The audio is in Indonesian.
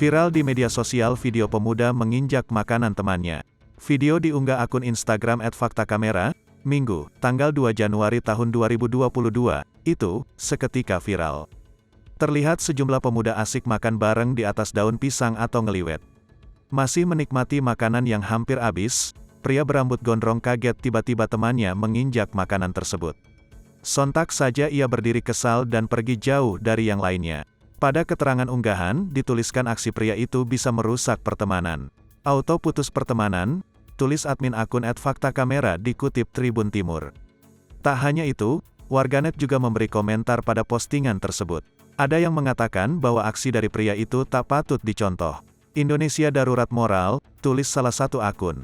Viral di media sosial video pemuda menginjak makanan temannya. Video diunggah akun Instagram @faktakamera, Minggu, tanggal 2 Januari tahun 2022, itu, seketika viral. Terlihat sejumlah pemuda asik makan bareng di atas daun pisang atau ngeliwet. Masih menikmati makanan yang hampir habis, pria berambut gondrong kaget tiba-tiba temannya menginjak makanan tersebut. Sontak saja ia berdiri kesal dan pergi jauh dari yang lainnya. Pada keterangan unggahan, dituliskan aksi pria itu bisa merusak pertemanan. Auto putus pertemanan, tulis admin akun @faktakamera dikutip Tribun Timur. Tak hanya itu, warganet juga memberi komentar pada postingan tersebut. Ada yang mengatakan bahwa aksi dari pria itu tak patut dicontoh. Indonesia darurat moral, tulis salah satu akun.